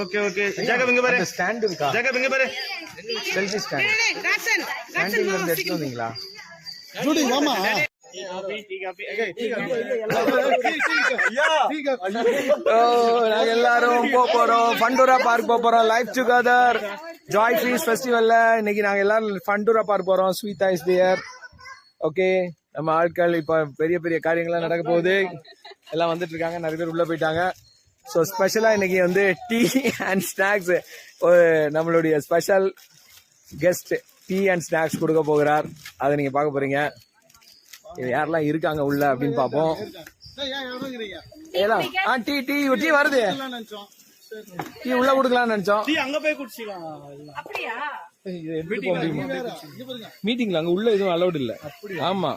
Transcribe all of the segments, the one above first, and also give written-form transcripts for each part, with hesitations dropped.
Okay okay ஜாகப் இங்க பாரு stand இருக்கா ஜாகப் இங்க பாரு செல்ஃபி ஸ்டாண்ட் ஸ்டாண்டிங்ல இருந்து எடுத்து வந்தீங்களா ஜூடி மாமா நாங்க எல்லாரும் போறோம் ஃபண்டூரா பார்க் போறோம் லைஃப் டுகெதர் ஜாய் ஃபீஸ் ஃபெஸ்டிவல்ல இன்னைக்கு நாங்க எல்லாரும் ஃபண்டூரா பார்க் போறோம் ஸ்வீதா இஸ் தேர் ஓகே நம்ம ஆட்கள் இப்ப பெரிய பெரிய காரியங்கள்லாம் நடக்க போகுது எல்லாம் வந்துட்டு இருக்காங்க நிறைய பேர் உள்ள போயிட்டாங்க ஸோ ஸ்பெஷலா இன்னைக்கு வந்து டீ அண்ட் ஸ்நாக்ஸ் நம்மளுடைய special guest tea and snacks கொடுக்க போகிறார் அதை நீங்க பார்க்க போறீங்க யாரெல்லாம் இருக்காங்க உள்ள அப்படின்னு பாப்போம் டீ டீ டீ வருது டீ உள்ள குடுக்கலாம்னு நினைச்சோம் அங்க போய் குடிச்சிக்கலாம் மீட்டிங்ல அங்க உள்ள எதுவும் அலௌட் இல்ல ஆமா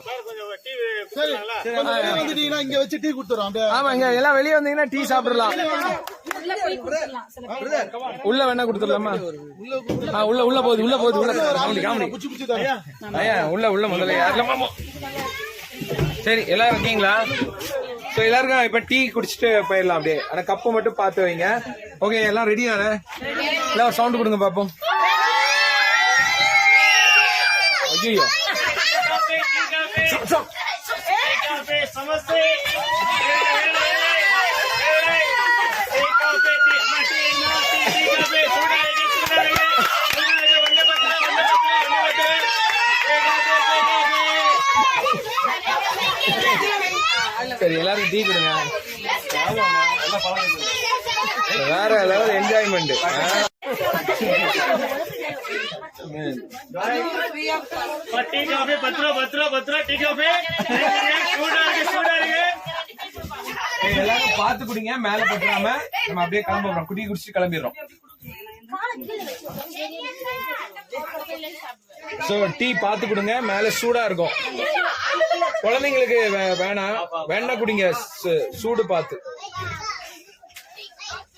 இங்க வச்சு டீ குடுத்துறோம் ஆமா இங்க எல்லாம் வெளியே வந்தீங்கன்னா டீ சாப்பிடலாம் உள்ள வேணா குடுத்துடலாமா உள்ள உள்ள போகுது உள்ள போகுது உள்ள உள்ள முதல்ல யாரெல்லாம் சரி எல்லாரும் இருக்கீங்களா ஸோ எல்லாருக்கும் இப்ப டீ குடிச்சிட்டு போயிடலாம் அப்படியே ஆனா கப்பை மட்டும் பார்த்து வைங்க ஓகே எல்லாம் ரெடி தானே எல்லாம் ஒரு சவுண்ட் கொடுங்க பாப்போம் ஐயோ சரி எல்லாரும் டீ கொடுங்க வேற லெவல் என்ஜாய்மெண்ட் எல்லாரும் பாத்து குடிங்க மேல பற்றாம நம்ம அப்படியே கிளம்புறோம் குடி குடிச்சு கிளம்பிடுறோம் சோ டீ பாத்து குடுங்க மேல சூடா இருக்கும் குழந்தைங்களுக்கு வேணா குடிங்க சூடு பார்த்து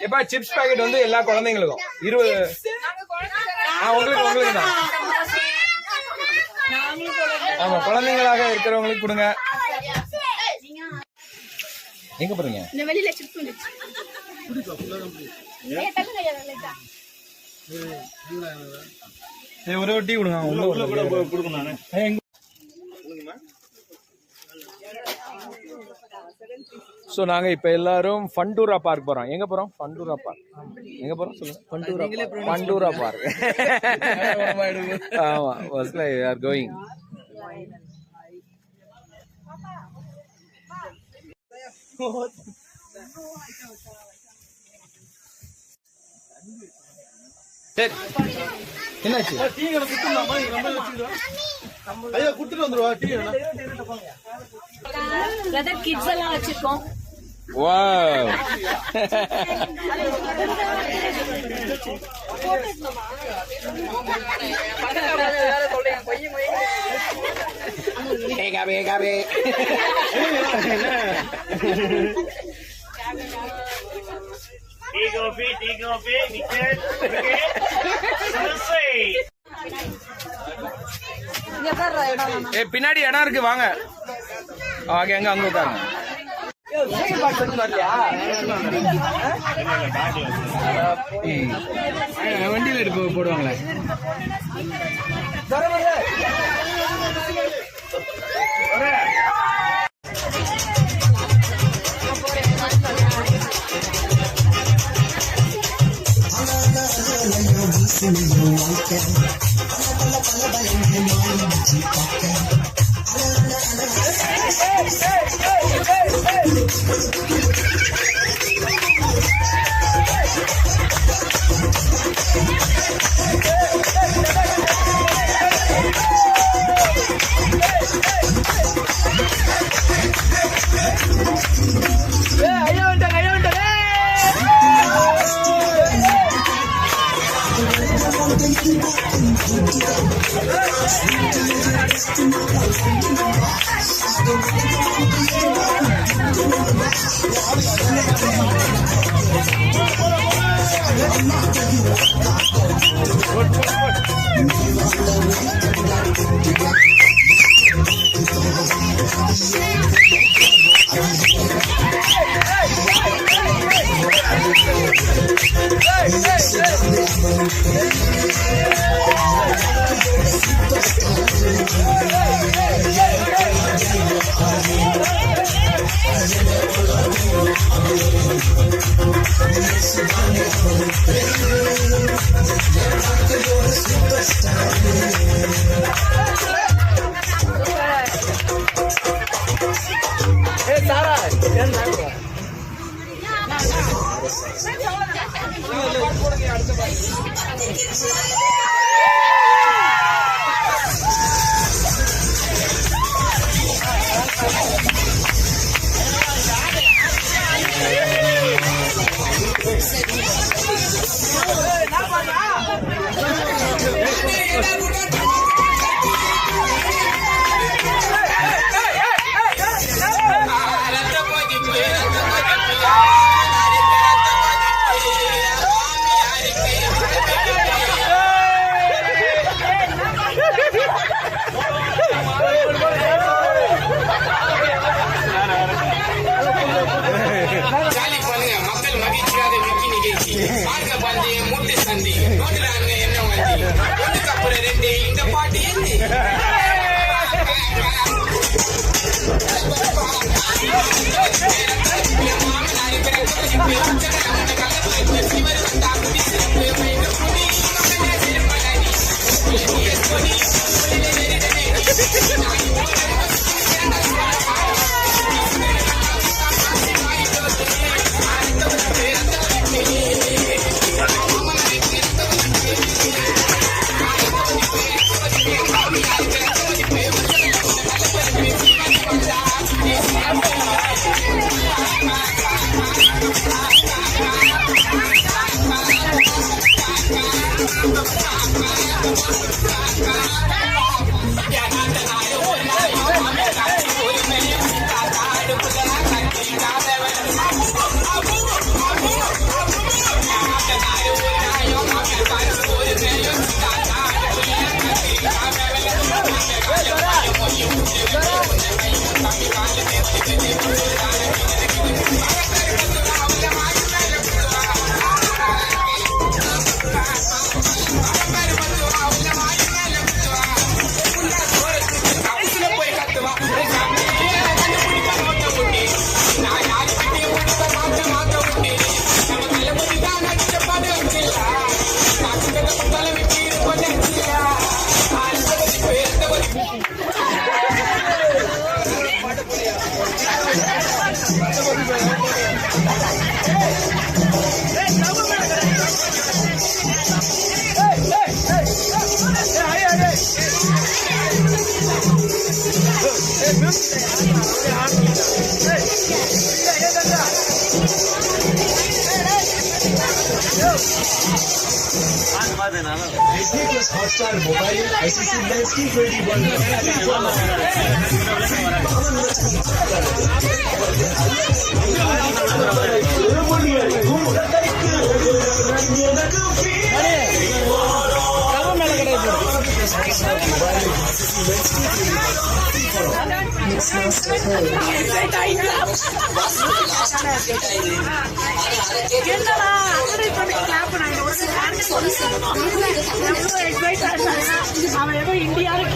எப்ப சிப்ஸ் பாக்கெட் வந்து எல்லா குழந்தைங்களுக்கும் 20 உங்களுக்கு தான் ஆமா குழந்தைங்களாக இருக்கிறவங்களுக்கு கொடுங்க எங்க போறீங்க ஒரே டீ கொடுங்க சோ நாங்க இப்ப எல்லாரும் ஃபண்டூரா பார்க் போறோம் எங்க போறோம் ஃபண்டூரா பார்க் எங்க போறோம் சொல்லுங்க ஃபண்டூரா பார்க் ஆமா ஃபர்ஸ்ட்ல வி ஆர் கோயிங் சரி என்னாச்சு ஐயா குடுத்துட்டு வந்துருவா டீ பிரதர் கிட்ஸ் எல்லாம் வச்சிருக்கோம் வாவ் ஏகாபே டீ காபி விக்கெட் சமஸ்தை பின்னாடி இடம் இருக்கு வாங்க அங்க அங்க உட்காருங்க வண்டியில எடுப்பு போடுவாங்களே हॉटस्टार मोबाइल ICC मेंस की 21 India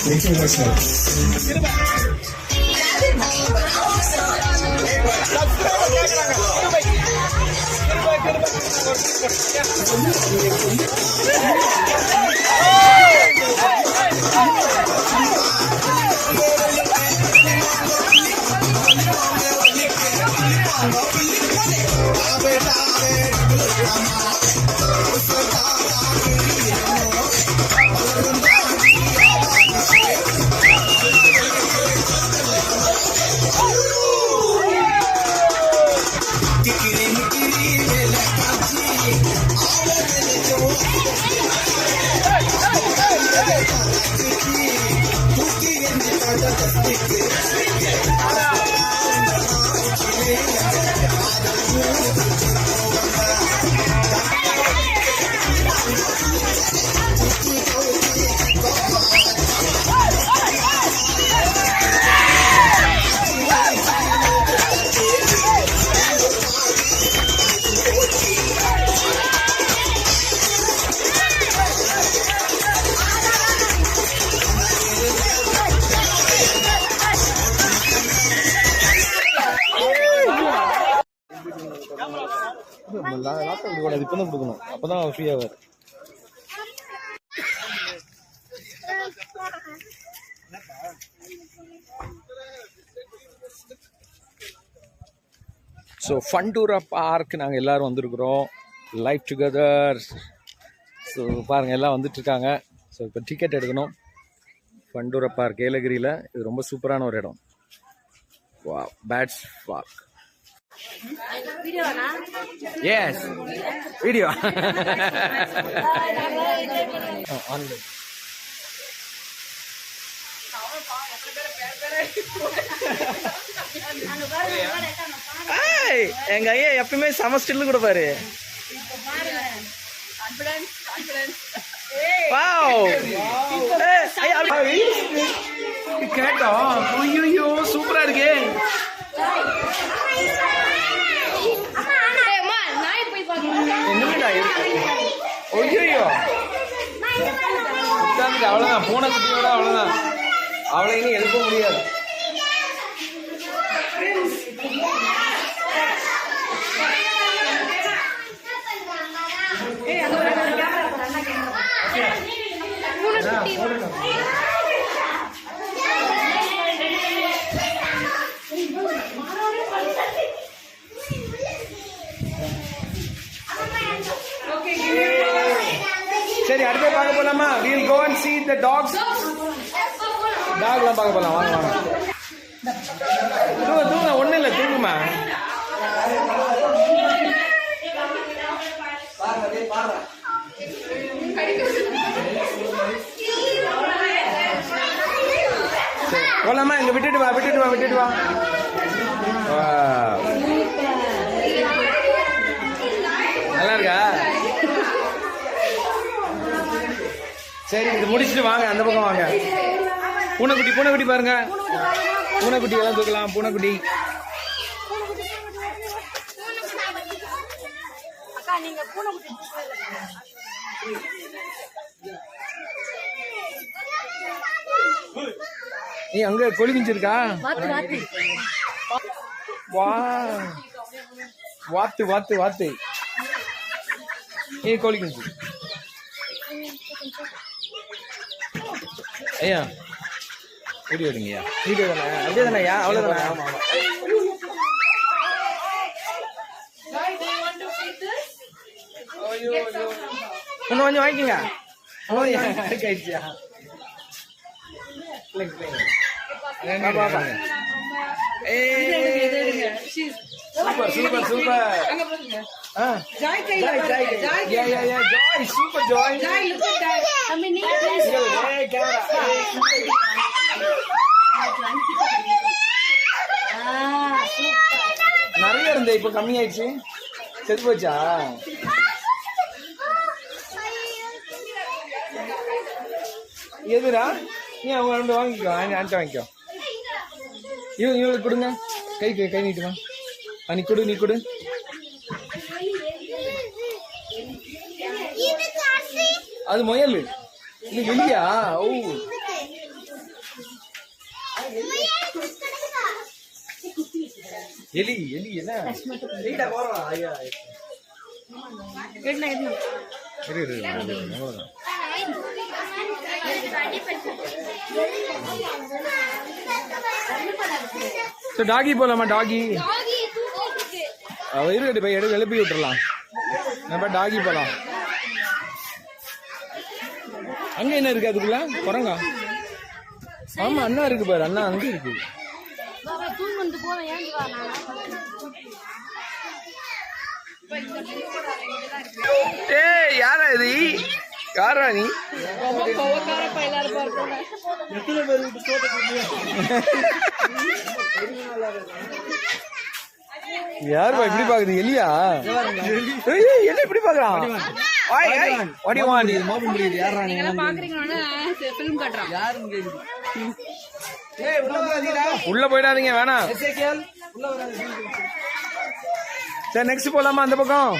Thank you very much. லாஸ்ட்டாக கொடுக்கூடாது, இப்போ தான் கொடுக்கணும், அப்போ தான் ஃப்ரீயாக. ஸோ ஃபண்டூரா பார்க் நாங்கள் எல்லோரும் வந்திருக்கிறோம், லைஃப் டுகெதர். ஸோ பாருங்கள் எல்லாம் வந்துட்டுருக்காங்க. ஸோ இப்போ டிக்கெட் எடுக்கணும். ஃபண்டூரா பார்க் ஏலகிரியில், இது ரொம்ப சூப்பரான ஒரு இடம். வா, பேட்ஸ் பார்க். Yes, video. Online. எங்க ஐயா எப்பவுமே செம ஸ்டில் கூட பாரு. கேட்டோம். ஐயோ சூப்பரா இருக்கு. ஐயோ அவ்வளவுதான், பூனை குட்டியோட அவ்வளவுதான், அவளை இனி எழுப்ப முடியாது. சரி, அடுத்து பார்க்க போலாமா? we'll go and see the dogs. டாக்லாம் பார்க்க போலாம், வாங்க வாங்க. தூங்க ஒண்ணும் இல்லை, தூங்குமா. போலாமா? இங்க விட்டுட்டு வா, விட்டுட்டு வா, விட்டுட்டு வா. நல்லா இருக்கா? சரி, இது முடிச்சுட்டு வாங்க, அந்த பக்கம் வாங்க. பூனைக்குட்டி, பூனைக்குட்டி பாருங்க, பூனைக்குட்டி எல்லாம் தூக்கலாம். பூனைக்குட்டி நீ அங்க கோழி குஞ்சிருக்கா? வா, வாத்து வாத்து வாத்து. ஏ கோழி குஞ்சு. ஐயா வீடியோ எடுங்கய்யா. வீடியோ தானே? அப்படியே தானேயா? அவ்வளோதானே? ஆமாம் ஆமாம். இன்னும் கொஞ்சம் வாங்கிக்கோங்க. ஆயிடுச்சியா? Super super super. Joy, super Joy. Joy, look at that. I mean, hey, camera. நிறைய இருந்தே, இப்போ கம்மி ஆயிடுச்சு. செத்து போச்சா? எதுடா? நீ அவங்க ரெண்டு வாங்கிக்கோ, ஆன்ட்ட வாங்கிக்கோ. இவங்களுக்கு கொடுங்க. கை கை கை நீட்டுமா. நீ கொடு, நீ கொடு. அது முயல். இது வெளியா? ஓ, எலி எலி என்ன? டாகி போலாமா? டாகி இருக்கட்டு போய் எழுப்பி விட்டுறலாம். நம்ம டாகி போலாம். அங்க என்ன இருக்கு அதுக்குள்ள? குரங்கா? ஆமா, அண்ணா இருக்கு பாரு. அண்ணா அங்க இருக்கு. ஏய், யாரா இது? யாரா நீ? யாருப்பா இப்படி பாக்குது? எலியா? என்ன இப்படி பாக்குறான்? உள்ள போயிடாதீங்க, வேணாம். சரி, நெக்ஸ்ட் போலாமா அந்த பக்கம்?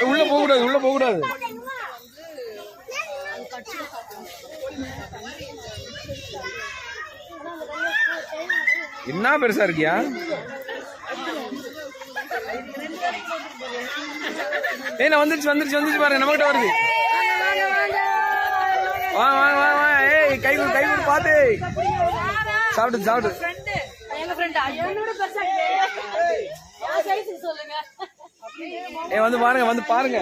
உள்ள போக கூடாது, உள்ள போக கூடாது. என்ன பெருசா இருக்கியா? ஏய், நான் வந்துருச்சு வந்துருச்சு வந்துருச்சு பாருங்க, நம்மகிட்ட வருது. வா வா வா வா. ஏய், கை கொடு கை கொடு, பாத்து சாப்பிடு சாப்பிடு. ஏய், வந்து பாருங்க, வந்து பாருங்க.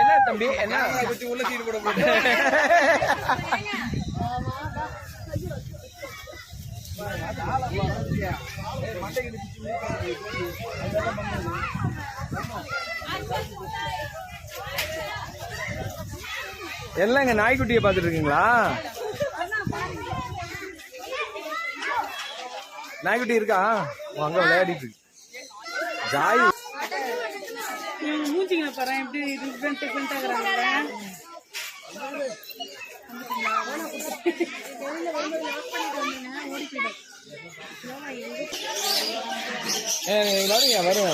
என்ன தம்பி, என்ன உள்ள தீடு போட போட்டு? எல்லாம் இங்க நாய்க்குட்டியை பாத்துட்டு இருக்கீங்களா? நாய்க்குட்டி இருக்கா? அங்க விளையாடிட்டு இருக்கு. ஜாய் மூஞ்சிங்க பாரு எப்படி டிஃபரெண்ட் டிஃபரெண்ட் ஆகுறாங்க. வருங்க வருங்க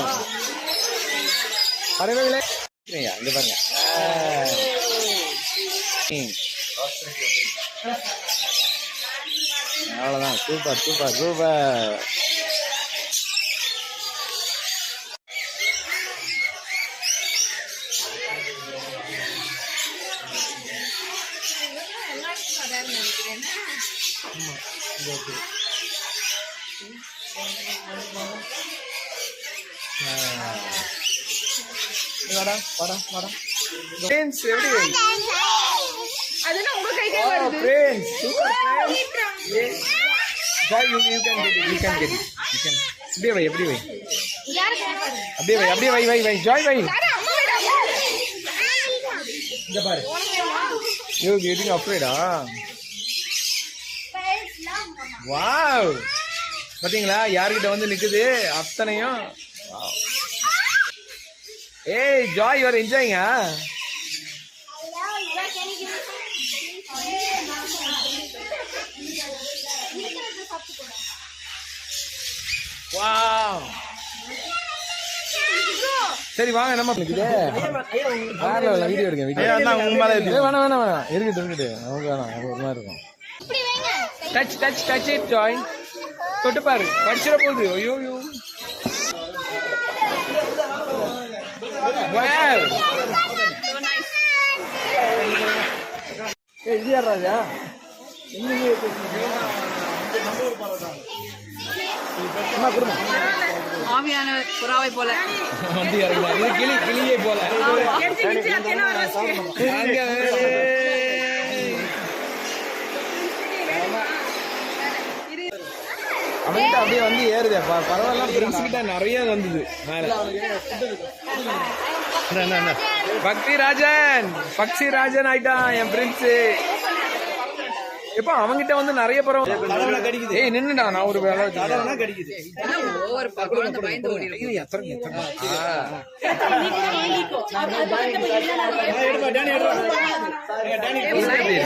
பறவைகளே இங்க பாருங்க. அவ்வளவுதான். Super super super. வாடா வாடா வாடா. ஃப்ரெண்ட்ஸ் எப்படி? அதெல்லாம் உங்க கையில வருது. Friends super friends. Joy, you can get it. You can get it. You can. அப்படியே வை, அப்படியே வை. அப்படியே வை, அப்படியே வை, வை, வை. Joy வை. இங்க பாரு. You getting afraid ah? Wow. பாத்தீங்களா யார்கிட்ட வந்து நிக்குது அத்தனையும். ஏய் Joy, you are enjoying ah? Wow. சரி வாங்க நம்ம நிக்குது. வேற வீடியோ எடுங்க, வீடியோ. அண்ணா உங்க மேல இருக்கு. வேணாம் வேணாம் வேணாம். இருக்கட்டும் இருக்கட்டும். நமக்கு வேணாம், ஒரு மாதிரி இருக்கும். Touch touch touch it Joy. தொட்டு பாரு, கடிச்சிர போகுது. ஐயோ ஐயோ. Wow. ஏய் இது யாரா இது? எங்கங்க பேசுறீங்க? நம்ம ஊர் பாறடா. அம்மா குடுமா. ஆவியான புறாவை போல. வந்து இறங்கல. இது கிளி கிளியே போல. எடுத்து அத்தனை வரச்சு. அங்க அவன்கிட்ட அப்படியே வந்து ஏறுதே. பரவாயில்ல, பிரின்ஸ் கிட்ட நிறைய வந்தது மேல. பக்தி ராஜன், பக்தி ராஜன் ஆயிட்டான் என் பிரின்ஸ். இப்ப அவங்கிட்ட வந்து நிறைய பறவை ஏய் நின்னுடா நான் ஒரு வேலை கடிக்குது. ஓவர் குழந்தை பயந்து ஓடிடும்.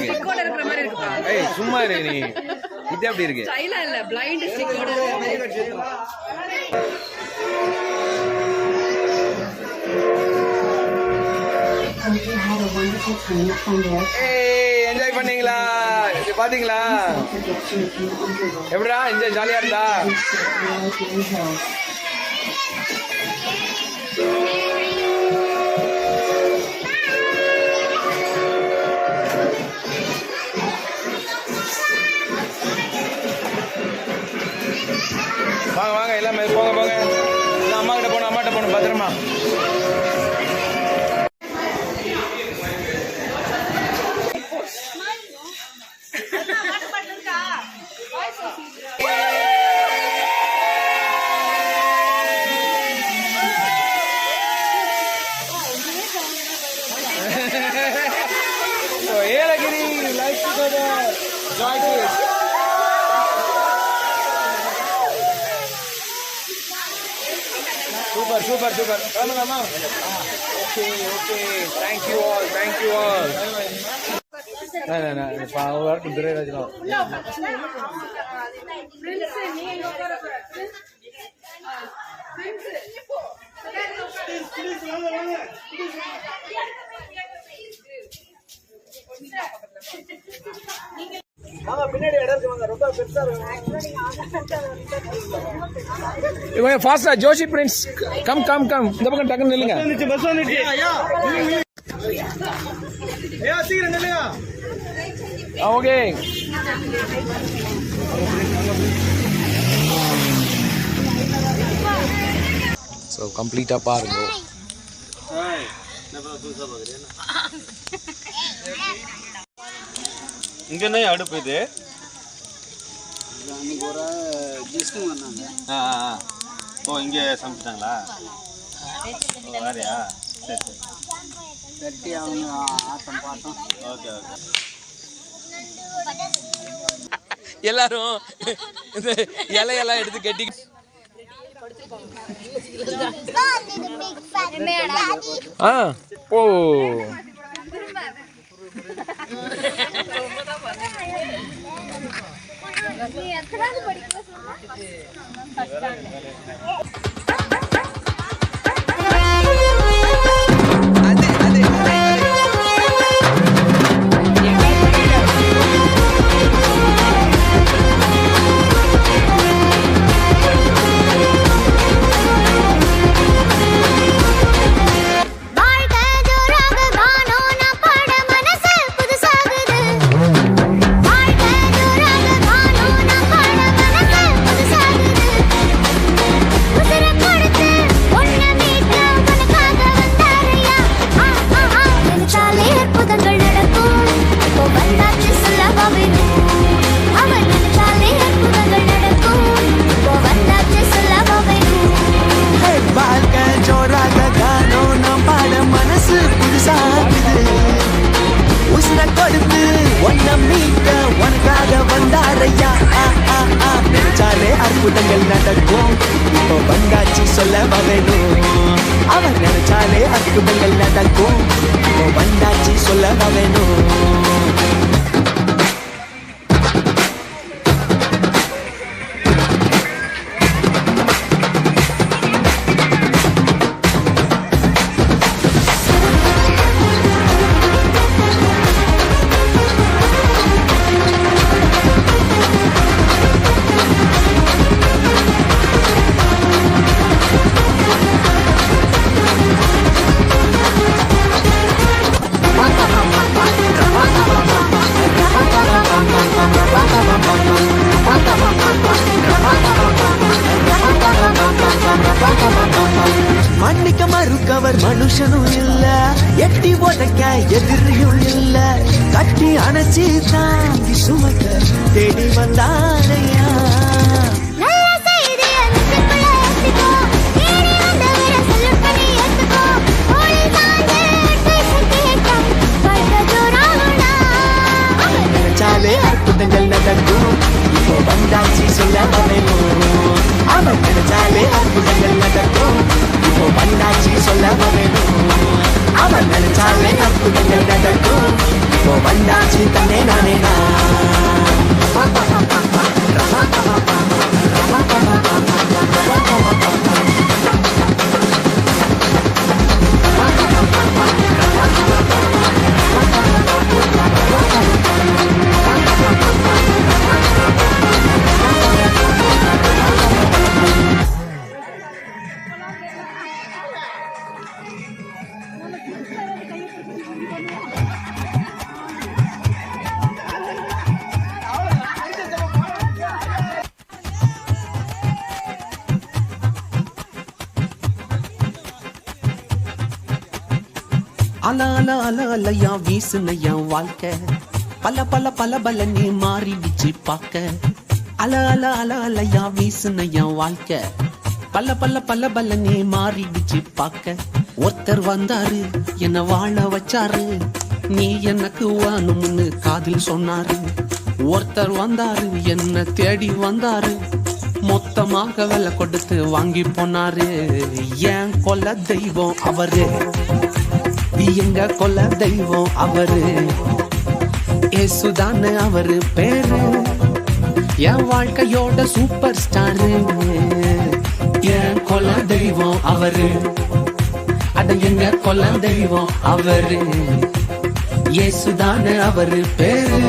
ஸ்டிக்கோட இருக்கிற மாதிரி இருக்குப்பா. ஏய் சும்மா இரு நீ இது எப்படி இருக்கு ஸ்டைலா இல்ல பிளைண்ட் ஸ்டிக்கோட இருக்கிற மாதிரி இருக்கு. ஏய் என்ஜாய் பண்ணீங்களா இது பாத்தீங்களா எப்படிடா என்ஜாய் ஜாலியா இருந்தா வாங்க வாங்க எல்லாமே போங்க போங்க எல்லாம் அம்மா கிட்ட போகணும் அம்மாட்ட போகணும் பத்திரமா Yelagiri life together Joy kids Super, super, super. Come. Okay. Thank you all. No. Power to the right now. Faster, Joshi Prince. Come. இந்த பக்கம் டக்குன்னு நில்லுங்க. பஸ் வந்துச்சு. சீக்கிரம் நில்லுங்க. ஓகே. சோ கம்ப்ளீட்டா பாருங்க. இங்க என்ன அடுப்பு இது? ஓ இங்கே சமைச்சிட்டாங்களா? வேறையா? சரி ஓகே எல்லாரும் இந்த இலையெல்லாம் எடுத்து கட்டி ஓ அற்புதங்கள் நடக்கும் இப்போ வந்தாச்சு சொல்ல வேணும் அவர் நினைச்சாலே அற்புதங்கள் நடக்கும் இப்போ வந்தாச்சு சொல்ல வேணும் மன்னிக்க மறுக்கவர் மனுஷனும் இல்ல எட்டி உதைக்க எதிரியும் இல்ல கட்டி அணைச்சி தாங்கி சுமக்க தேடி வந்தாரையா நினைச்சாலே அற்புதங்கள் அல அல அல அலையா வீசுன என் வாழ்க்கை பல பல பல பல நீ மாறிடுச்சு பார்க்க அல அல அல அலையா வீசுன என் வாழ்க்கை பல பல பல பல நீ மாறிடுச்சு பார்க்க ஒருத்தர் வந்தாரு என்ன வாழ வச்சாரு நீ எனக்கு வாணும்னு காதில் சொன்னாரு ஒருத்தர் வந்தாரு என்ன தேடி வந்தாரு மொத்தமாக விலை கொடுத்து வாங்கி போனாரு என் கொல்ல தெய்வம் அவரு எங்க கொல்ல தெய்வம் அவரு ஏசுதானே அவரு பேரு என் வாழ்க்கையோட சூப்பர் ஸ்டாரு என் கொல்ல தெய்வம் அவரு அட எங்க கொல்ல தெய்வம் அவரு ஏசுதானே அவரு பேரு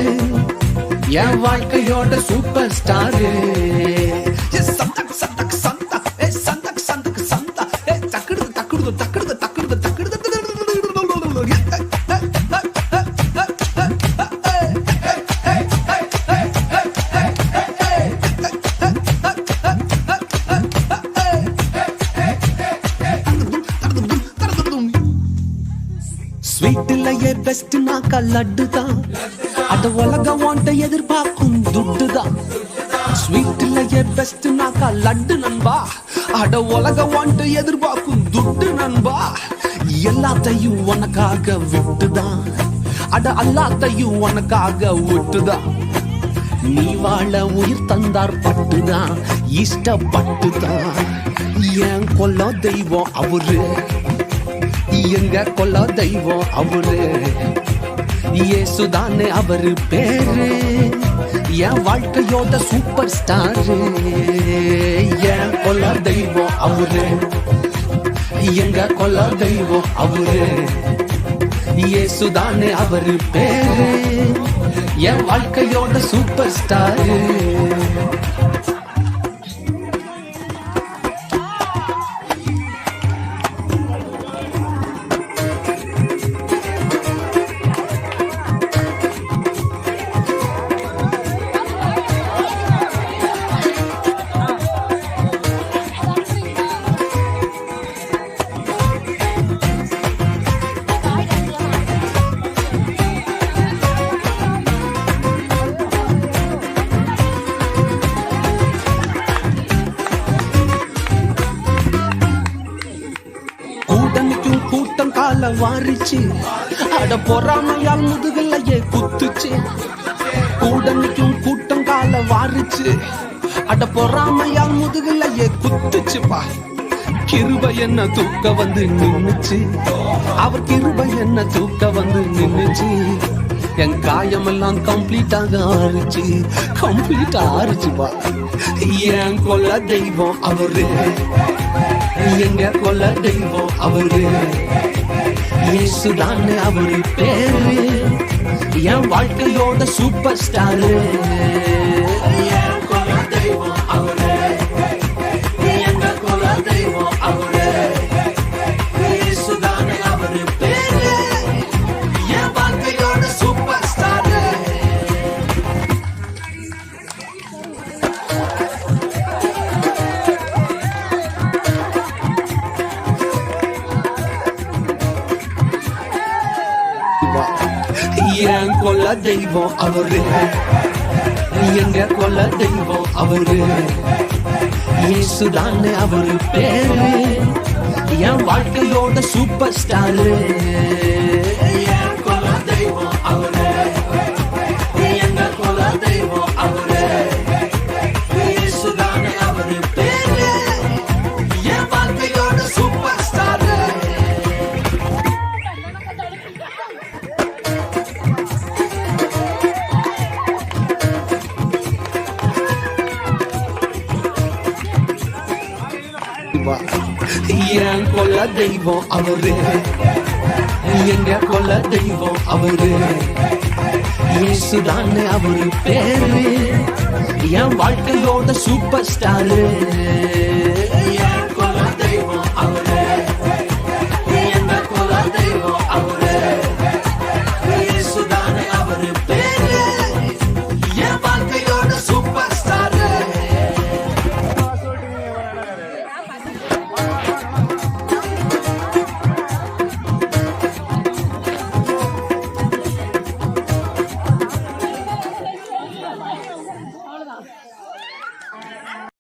என் வாழ்க்கையோட சூப்பர் ஸ்டாரு சந்தக் சந்தக் சந்தா சந்தக் சந்தக் சந்தா தக்குடு தக்குடு தக்குடு தக்குடு தக்குடு ஸ்வீட்லயே பெஸ்ட் நாக்கா லட்டு தான் அட உலகம் வாண்ட எதிர்பார்க்கும் துட்டு தான் ஸ்வீட்லயே பெஸ்ட் நாக்கா லட்டு நண்பா அட உலகம் வாண்ட எதிர்பார்க்கும் துட்டு நண்பா எல்லாத்தையும் உனக்காக விட்டுதான் அட எல்லாத்தையும் உனக்காக விட்டுதான் நீ வாழ உயிர் தந்தார் பட்டுதான் இஷ்டப்பட்டுதான் என் கொல்ல தெய்வம் அவரு எங்க கொல்ல தெய்வம் அவரு இயேசுதானே அவரு பேரு என் வாழ்க்கையோட சூப்பர் ஸ்டாரு என் கொல்ல தெய்வம் அவரு எங்க கொல்ல தெய்வம் அவரு இயேசுதானே அவரு பேரு என் வாழ்க்கையோட சூப்பர் ஸ்டாரு கூட்டம் கால வாரிச்சு அட பொறாமையால் முதுகலையே குத்துச்சு கூடனிக்கும் கூட்டம் கால வாரிச்சு அட பொறாமையால் முதுகலையே குத்துச்சுப்பா கிருபை என்ன தூக்க வந்து நின்னுச்சு அவர் கிருபை என்ன தூக்க வந்து நின்னுச்சு என் காயமெல்லாம் கம்ப்ளீட்டாக ஆறுச்சுப்பா என் கொல்ல தெய்வம் அவரு எங்க கொல்ல தெய்வம் அவரு இயேசுதானே அவரு பேரு என் வாழ்க்கையோட சூப்பர் ஸ்டாரு என் கொல்ல தெய்வம் அவரு எங்க கொல்ல தெய்வம் அவரு இயேசுதானே அவரு பேரு என் வாழ்க்கையோட சூப்பர் ஸ்டாரு என் கொல்ல தெய்வம் அவரு எங்க கொல்ல தெய்வம் அவரு இயேசுதானே அவரு பேரு என் வாழ்க்கையோட சூப்பர் ஸ்டாரு என் கொல்ல தெய்வம் அவரு எங்க கொல்ல தெய்வம் அவரு இயேசுதானே அவரு பேரு என் வாழ்க்கையோட சூப்பர் ஸ்டாரு என் கொல்ல தெய்வம் அவரு எங்க கொல்ல தெய்வம் அவரு இயேசுதானே அவரு பேரு என் வாழ்க்கையோட சூப்பர் ஸ்டாரு